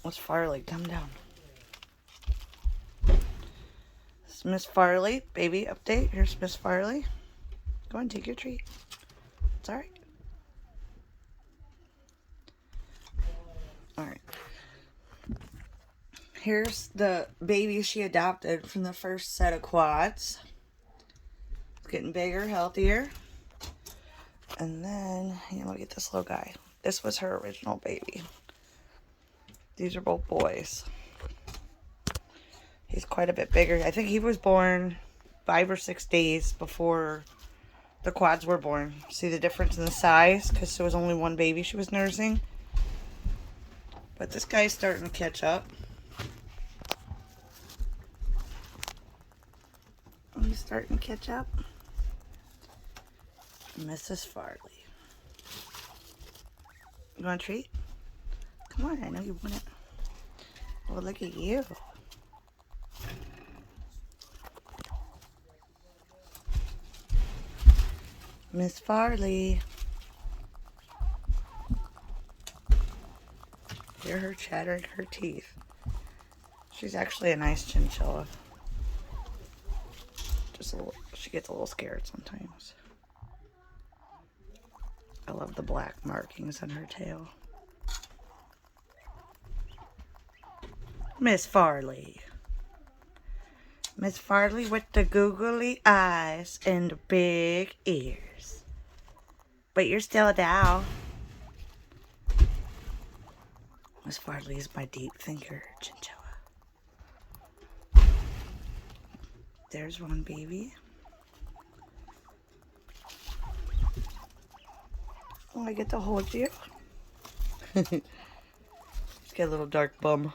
Miss Farley, come down. This is Miss Farley, baby update. Here's Miss Farley. Go and take your treat. It's alright. Alright. Here's the baby she adopted from the first set of quads. It's getting bigger, healthier. And then, look at this little guy. This was her original baby. These are both boys. He's quite a bit bigger. I think he was born 5 or 6 days before the quads were born. See the difference in the size? Because there was only one baby she was nursing. But this guy's starting to catch up. He's starting to catch up. Mrs. Farley. You want a treat? Come on, I know you want it. Well, look at you. Miss Farley. Hear her chattering her teeth. She's actually a nice chinchilla. Just a little, she gets a little scared sometimes. I love the black markings on her tail. Miss Farley. Miss Farley with the googly eyes and the big ears. But you're still a doll. Miss Farley is my deep thinker chinchilla. There's one baby. Oh, I get to hold you. He's got a little dark bum.